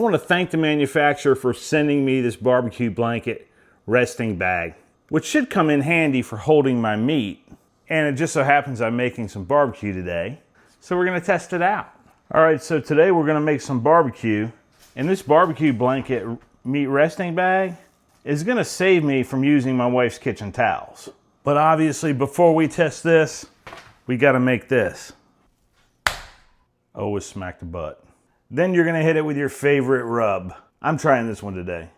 want to thank the manufacturer for sending me this barbecue blanket resting bag, which should come in handy for holding my meat. And it just so happens I'm making some barbecue today, so we're going to test it out. All right, so today we're going to make some barbecue, and this barbecue blanket meat resting bag is going to save me from using my wife's kitchen towels. But obviously, before we test this, we got to make this. Always smack the butt. Then you're gonna hit it with your favorite rub. I'm trying this one today.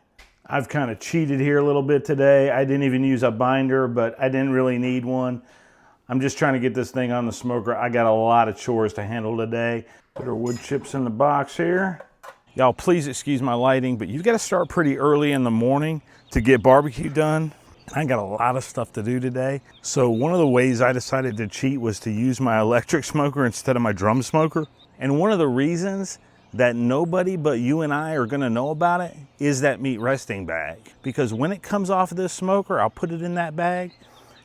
I've kind of cheated here a little bit today. I didn't even use a binder, but I didn't really need one. I'm just trying to get this thing on the smoker. I got a lot of chores to handle today. Put our wood chips in the box here. Y'all, please excuse my lighting, but you've got to start pretty early in the morning to get barbecue done. I got a lot of stuff to do today. So one of the ways I decided to cheat was to use my electric smoker instead of my drum smoker. And one of the reasons that nobody but you and I are gonna know about it is that meat resting bag. Because when it comes off of this smoker, I'll put it in that bag,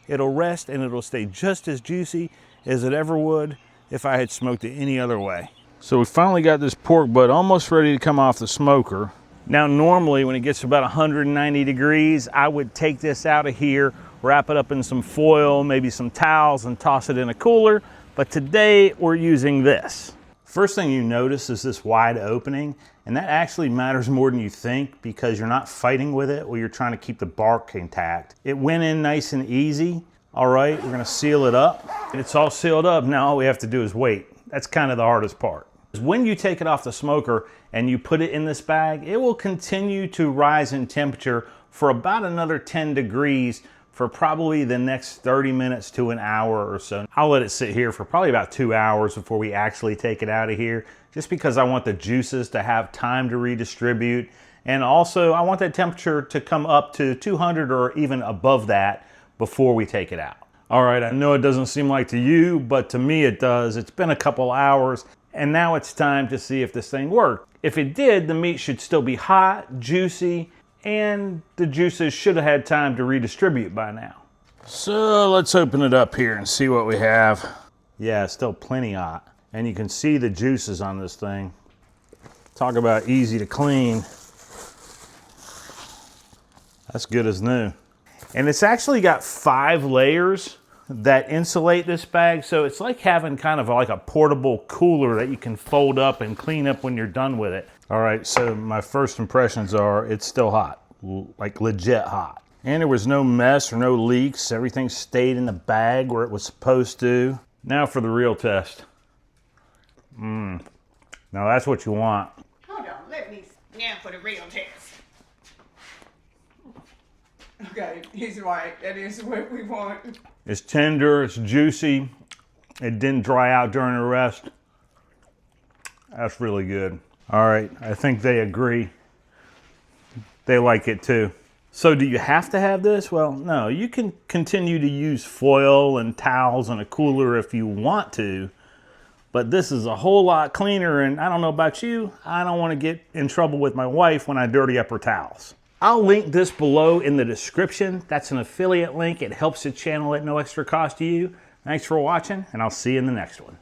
it'll rest and it'll stay just as juicy as it ever would if I had smoked it any other way. So we finally got this pork butt almost ready to come off the smoker. Now normally when it gets to about 190 degrees, I would take this out of here, wrap it up in some foil, maybe some towels, and toss it in a cooler. But today we're using this. First thing you notice is this wide opening, and that actually matters more than you think because you're not fighting with it or you're trying to keep the bark intact. It went in nice and easy. All right, we're gonna seal it up. It's all sealed up. Now all we have to do is wait. That's kind of the hardest part. When you take it off the smoker and you put it in this bag, it will continue to rise in temperature for about another 10 degrees for probably the next 30 minutes to an hour or so. I'll let it sit here for probably about 2 hours before we actually take it out of here, just because I want the juices to have time to redistribute. And also I want that temperature to come up to 200 or even above that before we take it out. All right, I know it doesn't seem like to you, but to me it does. It's been a couple hours and now it's time to see if this thing worked. If it did, the meat should still be hot, juicy, and the juices should have had time to redistribute by now. So let's open it up here and see what we have. Yeah, it's still plenty hot. And you can see the juices on this thing. Talk about easy to clean. That's good as new. And it's actually got 5 layers that insulate this bag. So it's like having kind of like a portable cooler that you can fold up and clean up when you're done with it. All right, so my first impressions are it's still hot, like legit hot. And there was no mess or no leaks. Everything stayed in the bag where it was supposed to. Now for the real test. Now that's what you want. Hold on, let me now for the real test. Okay, he's right. That is what we want. It's tender, it's juicy. It didn't dry out during the rest. That's really good. All right, I think they agree. They like it too. So do you have to have this? Well, no, you can continue to use foil and towels and a cooler if you want to, but this is a whole lot cleaner, and I don't know about you, I don't want to get in trouble with my wife when I dirty up her towels. I'll link this below in the description. That's an affiliate link. It helps the channel at no extra cost to you. Thanks for watching, and I'll see you in the next one.